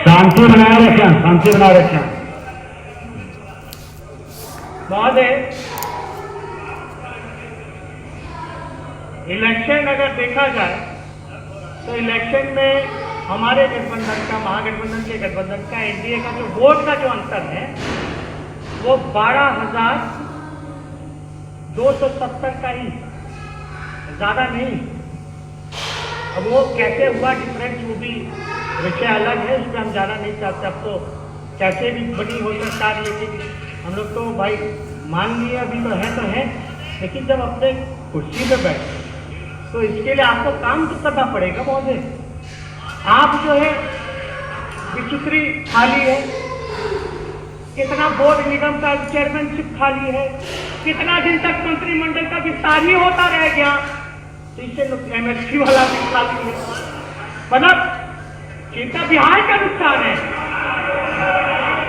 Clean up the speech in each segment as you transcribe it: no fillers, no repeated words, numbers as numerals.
शांति बनाए रखें, शांति बनाए रखें। महोदय, इलेक्शन अगर देखा जाए तो इलेक्शन में हमारे गठबंधन का, महागठबंधन के गठबंधन का, एनडीए का जो वोट का जो अंतर है वो 12,270 का ही, ज्यादा नहीं। अब वो कैसे हुआ डिफरेंस, वो भी विषय अलग है, उस पर हम जाना नहीं चाहते। अब तो कैसे भी बनी हो सरकार, लेकिन हम लोग तो भाई मान लिए अभी तो है, लेकिन जब अपने कुर्सी पे बैठे तो इसके लिए आपको काम तो करना पड़ेगा महोदय। आप जो है विचित्री खाली है, कितना बोर्ड निगम का चेयरमैनशिप खाली है, कितना दिन तक मंत्रिमंडल का विस्तार ही होता रह गया, तो इससे एमएसपी वाला भी खाली है। मतलब चिंता बिहार का नुकसान है,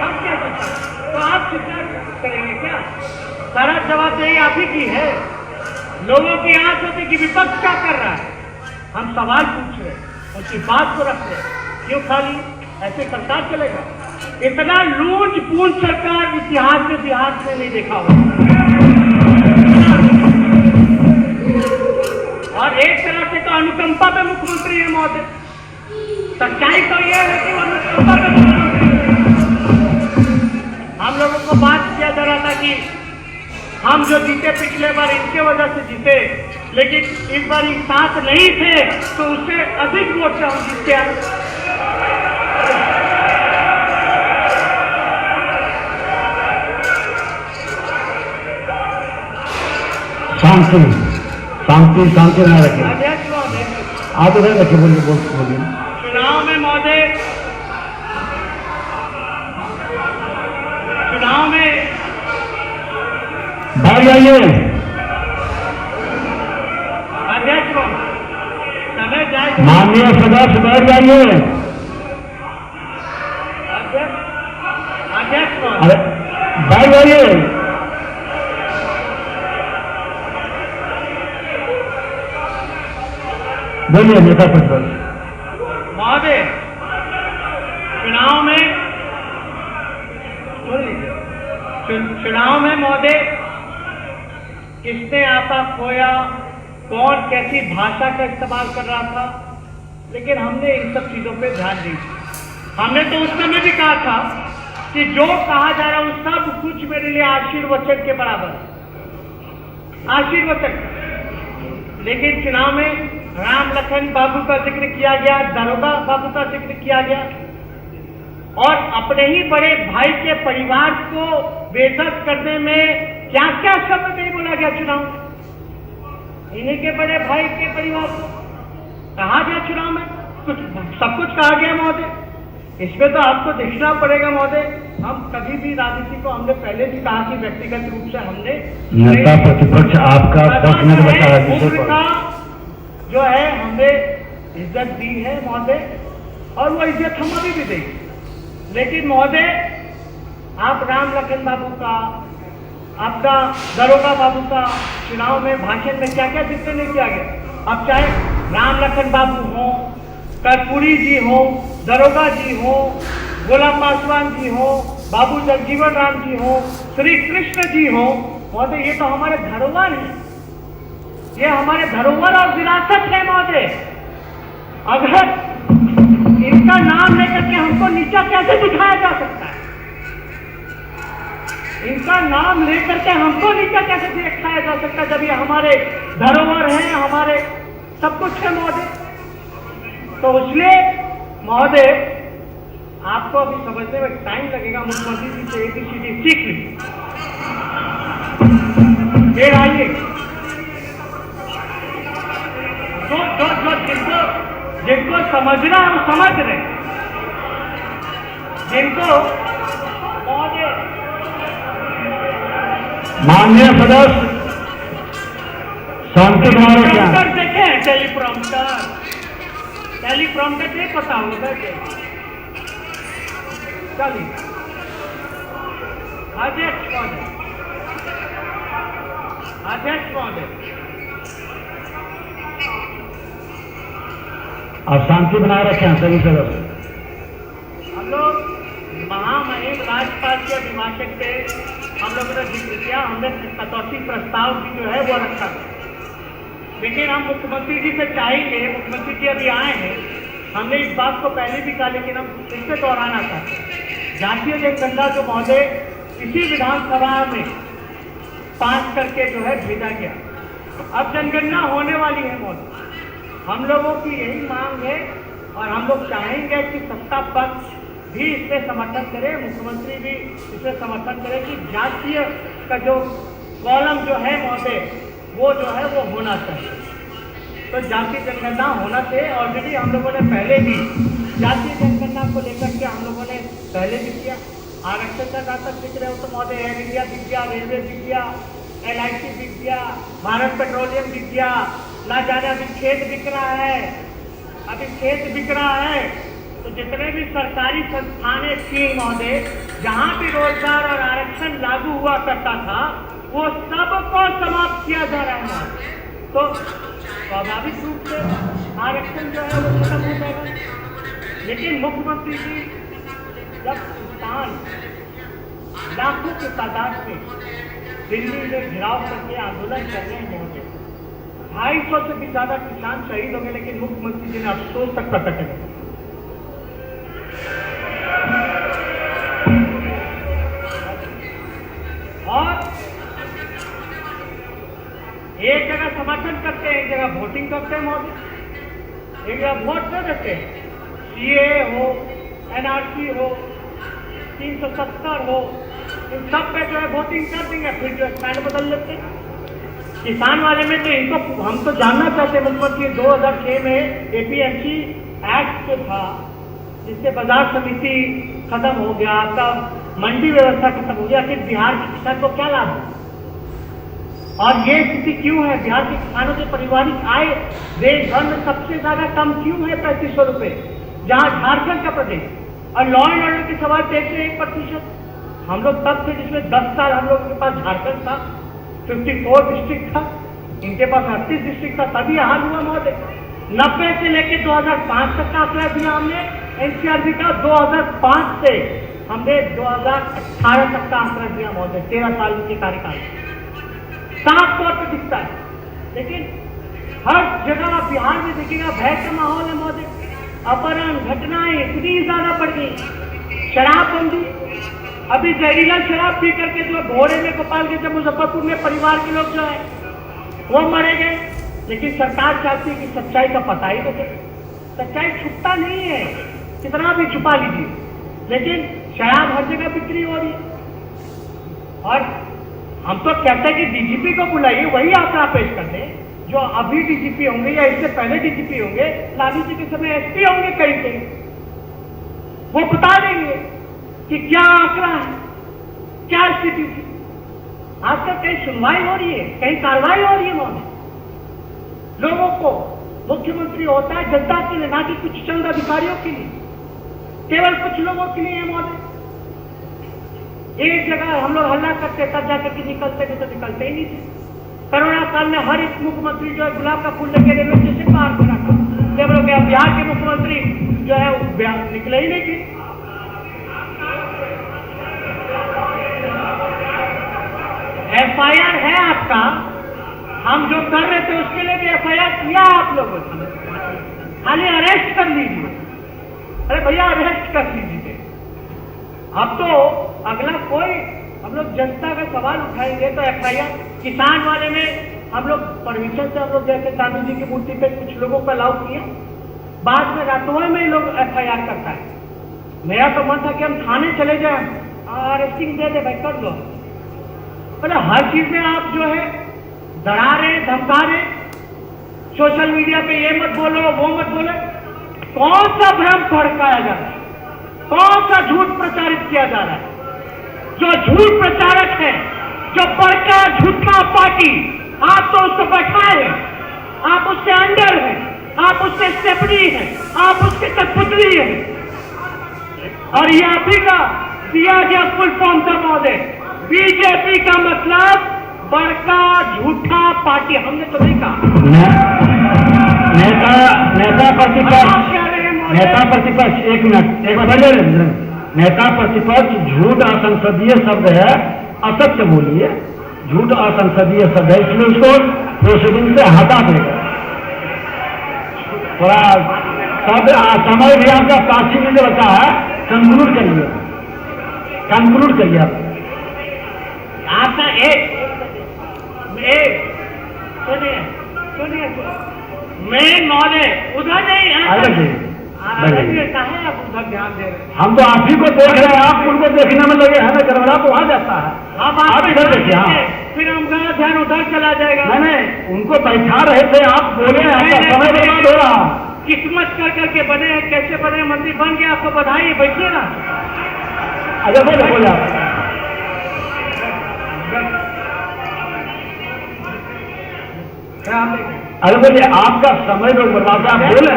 हम क्या करते हैं? तो आप चिंता करेंगे क्या? सारा जवाबदेही आप ही की है। लोगों की आंख होती कि विपक्ष क्या कर रहा है, हम सवाल पूछ रहे हैं, उनकी बात को रख रहे हैं। क्यों खाली? ऐसे सरकार चलेगा? इतना लूट पूंछ सरकार इतिहास में बिहार से नहीं देखा हुआ। और एक तरह से तो अनुकंपा पे मुख्यमंत्री है महोदय। सच्चाई तो यह है कि वो अनुकंपा पे मुख्यमंत्री है। हम लोगों को बात किया जा रहा था कि हम जो जीते पिछले बार इनके वजह से जीते, लेकिन इस बार एक साथ नहीं थे तो उससे अधिक वोट से हम जीते। शांति शांति शांति ना रखें। अध्यक्ष महोदय, आप इधर रखिए, बोलिए। चुनाव में महोदय, चुनाव में बैठ जाइए। अध्यक्ष समय जाए। माननीय सदस्य बैठ जाइए। अध्यक्ष अरे बैठ जाइए। बोलिए नेता प्रतिपक्ष महोदय, चुनाव में महोदय किसने आपा खोया, कौन कैसी भाषा का इस्तेमाल कर रहा था, लेकिन हमने इन सब चीजों पे ध्यान नहीं दिया। हमने तो उस समय भी कहा था कि जो कहा जा रहा है सब कुछ मेरे लिए आशीर्वचन के बराबर, आशीर्वचन। लेकिन चुनाव में राम लखन बाबू का जिक्र किया गया, दरोगा बाबू का जिक्र किया गया, और अपने ही बड़े भाई के परिवार को बेइज्जत करने में क्या क्या शब्द नहीं बोला गया। चुनाव इन्हीं के बड़े भाई के परिवार को कहा गया, चुनाव में कुछ सब कुछ कहा गया महोदय। इसमें तो आपको देखना पड़ेगा महोदय। हम कभी भी राजनीति को, हमने पहले भी कहा कि व्यक्तिगत रूप से हमने नेता प्रतिपक्ष आपका 10 मिनट बचा है, जो है हमने इज्जत दी है महोदय, और वो इज्जत हम अभी भी देंगे। लेकिन महोदय, आप राम लखन बाबू का, आपका दरोगा बाबू का चुनाव में भाषण में क्या क्या जिक्र नहीं किया गया। अब चाहे राम लखन बाबू हो, कर्पूरी जी हो, दरोगा जी हो, गुलाम पासवान जी हो, बाबू जगजीवन राम जी हो, श्री कृष्ण जी हो, महोदय ये तो हमारे धरोहर है, ये हमारे धरोहर और विरासत है महोदय। अगर इनका नाम लेकर के हमको नीचा कैसे दिखाया जा सकता है? इनका नाम लेकर के हमको नीचा कैसे दिखाया जा सकता है, जब ये हमारे धरोहर हैं, हमारे सब कुछ है महोदय। तो इसलिए महोदय आपको अभी समझने में टाइम लगेगा। मुख्यमंत्री जी से ABCD सीख लीजिए, फिर आइए। जिनको समझना है वो समझ रहे, जिनको माननीय सदस्य शांति बनाए रखें। देखें टेलीप्रॉम्प्टर नहीं पता होगा। चलिए अध्यक्ष महोदय, आप शांति बनाए रखें सभी सदस्य। हम और अभिभाषक से हम लोगों ने जिक्र किया, हमने कटौती प्रस्ताव भी जो है वो रखा। लेकिन हम मुख्यमंत्री जी से चाहेंगे, मुख्यमंत्री जी अभी आए हैं, हमने इस बात को पहले भी कहा लेकिन हम फिर से दोहराना चाहते हैं, जातीय जनगणना जो महोदय इसी विधानसभा में पास करके जो है भेजा गया, अब जनगणना होने वाली है महोदय। हम लोगों की यही मांग है और हम लोग चाहेंगे कि सत्ता पक्ष भी इससे समर्थन करे, मुख्यमंत्री भी इससे समर्थन करे कि जातीय का जो कॉलम जो है महोदय वो जो है वो होना चाहिए। तो जातीय जनगणना होना चाहिए। ऑलरेडी हम लोगों ने पहले भी जातीय जनगणना को लेकर के हम लोगों ने पहले भी किया। आरक्षण का जहाँ तक दिख रहे हो तो महोदय एयर इंडिया दिख गया, रेलवे दिख गया, LIC दिख गया, भारत पेट्रोलियम दिख गया, ना जाने अभी खेत बिक रहा है, अभी खेत बिक रहा है। तो जितने भी सरकारी संस्थानें थी महोदय, जहाँ भी रोजगार और आरक्षण लागू हुआ करता था, वो सबको समाप्त किया जा रहा है। तो स्वाभाविक रूप से आरक्षण जो है वो खत्म हो जाएगा। लेकिन मुख्यमंत्री जी जब किसान लाखों की तादाद में दिल्ली में घिराव करके आंदोलन कर रहे हैं महोदय, 250 से भी ज्यादा किसान शहीद हो गए, लेकिन मुख्यमंत्री जी ने अफसोस तक प्रकट किया। और एक जगह समर्थन करते हैं, एक जगह वोटिंग करते हैं महोदय, एक जगह वोट कर देते हैं। CAA हो, NRC हो, 370 हो, इन सब पे जो है वोटिंग कर देंगे, फिर जो स्टैंड बदल लेते हैं। किसान वाले में तो इनको हम तो जानना चाहते हैं मुख्यमंत्री, 2006 में APMC एक्ट जो था जिससे बाजार समिति खत्म हो गया, आपका मंडी व्यवस्था खत्म हो गया, फिर बिहार के किसान को क्या लाभ है? और ये स्थिति क्यों है? बिहार के किसानों के पारिवारिक आय देश भर में सबसे ज्यादा कम क्यों है, 3500 रुपए, जहां झारखंड का प्रदेश और लॉ एंड ऑर्डर की सवाल देखते हैं 1%। हम लोग तब थे जिसमें 10 साल हम लोग के पास झारखंड था, 54 डिस्ट्रिक्ट था, इनके पास 38 डिस्ट्रिक्ट था, तभी हाल हुआ महोदय। 90 से लेकर 2005 तक का आंकड़ा दिया हमने NCRB का, 2005 से हमने 2018 तक का आंकड़ा दिया महोदय, 13 साल के कार्यकाल साफ तौर पर दिखता है। लेकिन हर जगह बिहार में देखिएगा भय का माहौल है महोदय, अपहरण घटनाएं इतनी ज्यादा बढ़ गई, शराबबंदी, अभी जहरीला शराब पी करके जो भोरे में गोपाल के मुजफ्फरपुर में परिवार के लोग जो है वो मरे गए। लेकिन सरकार चाहती है कि सच्चाई का पता ही नहीं, सच्चाई छुपता नहीं है, कितना भी छुपा लीजिए, लेकिन शराब हर जगह बिक्री हो रही है। और हम तो कहते हैं कि DGP को बुलाइए, वही आंकड़ा पेश कर दे, जो अभी DGP होंगे या इससे पहले DGP होंगे, लालू जी के समय SP होंगे कहीं से, वो बता देंगे कि क्या आंकड़ा है, क्या स्थिति थी। आजकल कहीं सुनवाई हो रही है, कहीं कार्रवाई हो रही है महोदय। लोगों को मुख्यमंत्री होता है जनता के लिए, ना कि कुछ चंद अधिकारियों के लिए, केवल कुछ लोगों के लिए महोदय। एक जगह हम लोग हल्ला करते तब जाकर के निकलते, नहीं तो निकलते ही नहीं थे। कोरोना काल में हर एक मुख्यमंत्री जो है गुलाब का फूल लेके रेलवे स्टेशन बाहर खड़ा था, जब लोग बिहार के मुख्यमंत्री जो है निकले ही नहीं थे। FIR है आपका, हम जो कर रहे थे उसके लिए भी FIR किया आप लोगों ने, खाली अरेस्ट कर लीजिए। अरे भैया अरेस्ट कर लीजिए। अब तो अगला कोई हम लोग जनता का सवाल उठाएंगे तो FIR, किसान वाले में हम लोग परमिशन से हम लोग जैसे गांधी जी की मूर्ति पे कुछ लोगों को अलाउ किया, बाद में रातों में लोग FIR करता है। मेरा तो मन था कि हम थाने चले जाए, अरेस्टिंग दे दे भाई, कर लो। मतलब हर चीज में आप जो है डरा रहे, धमका रहे, सोशल मीडिया पे ये मत बोलो, वो मत बोलो। कौन सा भ्रम भड़काया जा रहा है, कौन सा झूठ प्रचारित किया जा रहा है? जो झूठ प्रचारक है, जो बड़का झूठा पार्टी, आप तो उसको बैठाए हैं, आप उससे अंडर हैं, आप उससे स्टेपनी हैं, आप उसके कठपुतली हैं। और ये आप ही का दिया गया फुल फॉर्म था महोदय, बीजेपी का मतलब बड़का झूठा पार्टी। हमने तो नहीं कहा नेता प्रतिपक्ष, एक मिनट, एक बार नेता प्रतिपक्ष झूठ असंसदीय शब्द है, असत्य बोलिए, झूठ असंसदीय शब्द है, इसलिए उसको प्रोसीडिंग से हटा देगा। थोड़ा सब समय भी आपका 5 मिनट बचा है, कंक्लूड करिए, कंक्लूड करिए आप। आपका एक सुनिए सुनिए, मैं नॉलेज उधर नहीं है, आगे जी, कहा आप उधर ध्यान दे रहे हैं। हम तो आप ही को देख रहे हैं, आप उनको देखने में लगे हैं ना, गड़बड़ा तो वहां जाता है। आप इधर देखिए, हाँ, फिर हमारा ध्यान उधर चला जाएगा। नहीं, उनको बैठा रहे थे, आप बोले, आपका समय बर्बाद हो रहा। किस्मत कर करके बने हैं, कैसे बने मंत्री बन गए, आपको बधाई, बैठिए ना। अच्छा बोले आप। अरे बोलिए, आपका समय लोग बर्बाद, आप बोले,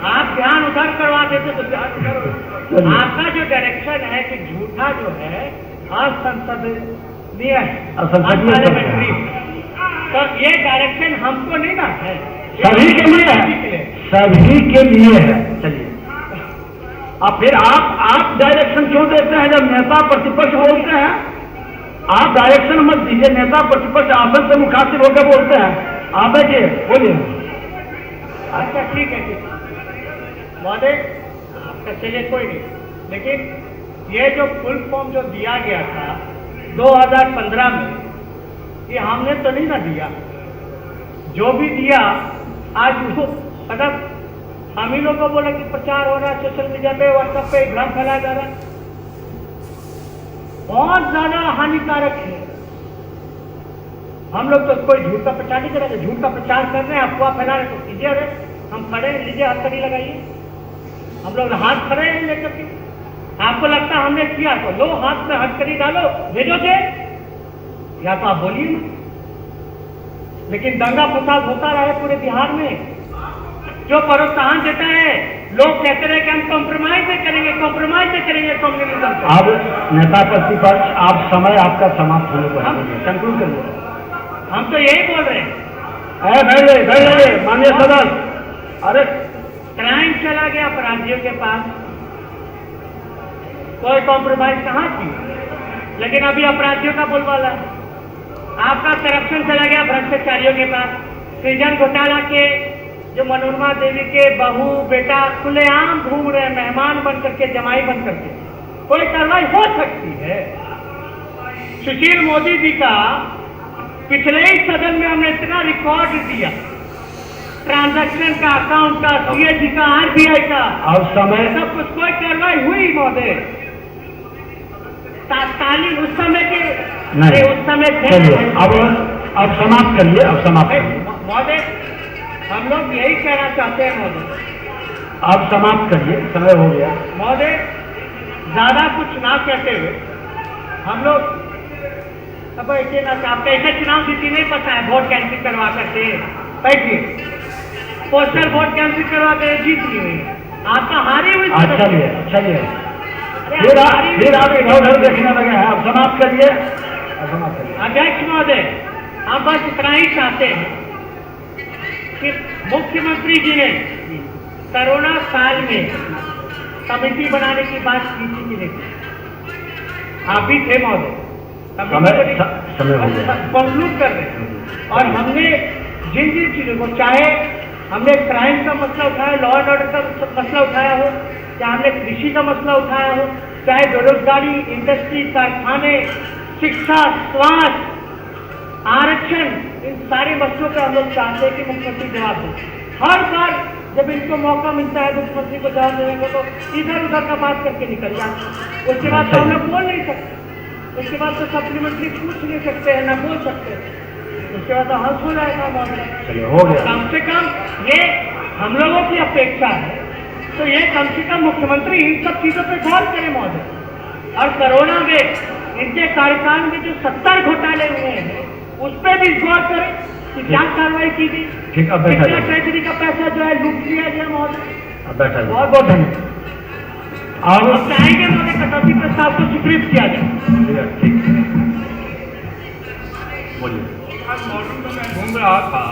आप ध्यान उधर करवा देते तो ध्यान करो। आपका जो डायरेक्शन है कि झूठा जो है असंसदीय है, पार्लियामेंट्री, तो ये डायरेक्शन हमको नहीं ना है, सभी के लिए है, सभी के लिए है। चलिए, अब फिर आप डायरेक्शन क्यों देते हैं जब नेता प्रतिपक्ष बोलते हैं? आप डायरेक्शन मत दीजिए, नेता प्रतिपक्ष आसन से मुखातिब होकर बोलते हैं, आप बैठिए, बोलिए। अच्छा ठीक है, ठीक महोदय, आपका चलिए कोई नहीं, लेकिन ये जो फुल फॉर्म जो दिया गया था 2015 में, ये हमने तो नहीं ना दिया, जो भी दिया आज वो मतलब हम ही लोग को बोला कि प्रचार हो रहा है सोशल मीडिया पे, व्हाट्सएप पे भ्रम फैलाया जा रहा है, बहुत ज्यादा हानिकारक है। हम लोग तो कोई झूठ का प्रचार नहीं करेंगे, झूठ का प्रचार कर रहे हैं, अफवाह फैला रहे तो कीजिए, अरे हम खड़े हैं, लीजिए हथकड़ी लगाइए, हम लोग हाथ खड़े हैं लेकर के। आपको लगता है हमने किया तो लो हाथ में हथकड़ी डालो, भेजो जे, या तो आप बोलिए ना। लेकिन दंगा फसाद होता रहे पूरे बिहार में, जो प्रोत्साहन देता है, लोग कहते रहे कि हम कॉम्प्रोमाइज नहीं करेंगे, कॉम्प्रोमाइज नहीं करेंगे कम्युनिज्म से। अब नेता प्रतिपक्ष, आप समय आपका समाप्त होने को कंक्लूड करिए। हम तो यही बोल रहे हैं, बैठ जाइए माननीय सदस्य। अरे क्राइम चला गया अपराधियों के पास, कोई कॉम्प्रोमाइज कहाँ की, लेकिन अभी अपराधियों का बोलबाला है। आपका करप्शन चला गया भ्रष्टाचारियों के पास, सृजन घोटाला के जो मनोरमा देवी के बहू बेटा खुलेआम घूम रहे, मेहमान बन करके, जमाई बन करके, कोई कार्रवाई हो सकती है। सुशील मोदी जी का पिछले ही सदन में हमने इतना रिकॉर्ड दिया, ट्रांजैक्शन का, अकाउंट का, सीएजी का, आरबीआई का, और समय सब कुछ, कोई कार्रवाई हुई महोदय? तात्कालीन उस समय के नहीं, उस समय चलिए अब समाप्त करिए, अब समाप्त करिए महोदय। हम लोग यही कहना चाहते हैं महोदय, अब समाप्त करिए, समय हो गया महोदय। ज्यादा कुछ ना कहते हुए हम लोग अब ऐसे ना, आप कैसे चुनाव जीती नहीं पता है, वोट कैंसिल करवा करके बैठिए, पोस्टल वोट कैंसिल करवा कर जीत ली हुई, आपका हारी हुई। चलिए चलिए, फिर आप इधर उधर देखने लगे हैं, अब समाप्त करिए, अब समाप्त करिए। अध्यक्ष महोदय, हम बस इतना ही चाहते हैं कि मुख्यमंत्री जी ने कोरोना काल में कमेटी बनाने की बात की थी कि नहीं? आप भी थे महोदय, समय हो गया, कंक्लूड कर रहे हैं। और हमने जिन जिन चीजों को, चाहे हमने क्राइम का मसला उठाया, लॉ एंड ऑर्डर का मसला उठाया हो, चाहे हमने कृषि का मसला उठाया हो, चाहे बेरोजगारी, इंडस्ट्री, कारखाने, शिक्षा, स्वास्थ्य, आरक्षण, इन सारे मसलों पर हम लोग चाहते हैं कि मुख्यमंत्री जवाब दें। हर बार जब इनको मौका मिलता है मुख्यमंत्री को जवाब देने को, तो इधर उधर का बात करके निकल जाते, उसके बाद तो हम लोग बोल नहीं सकते, उसके बाद तो सप्लीमेंट्री पूछ नहीं सकते हैं, ना बोल सकते, उसके बाद तो हंस हो जाएगा महोदय। चलिए हो गया। कम से कम ये हम लोगों की अपेक्षा है, तो ये कम से कम मुख्यमंत्री इन सब चीजों पे गौर करें महोदय। और कोरोना में इनके कार्यकाल में जो 70 घोटाले हुए हैं, उस पर भी गौर करें कि क्या कार्रवाई की गई, कितना ट्रेजरी का पैसा जो है लूट लिया गया महोदय। बहुत बहुत धन्यवाद। अब चाहेंगे महोदय कटौती प्रस्ताव को स्वीकृत किया जाए। ठीक, बोलिए। मॉर्निंग में मैं घूम रहा था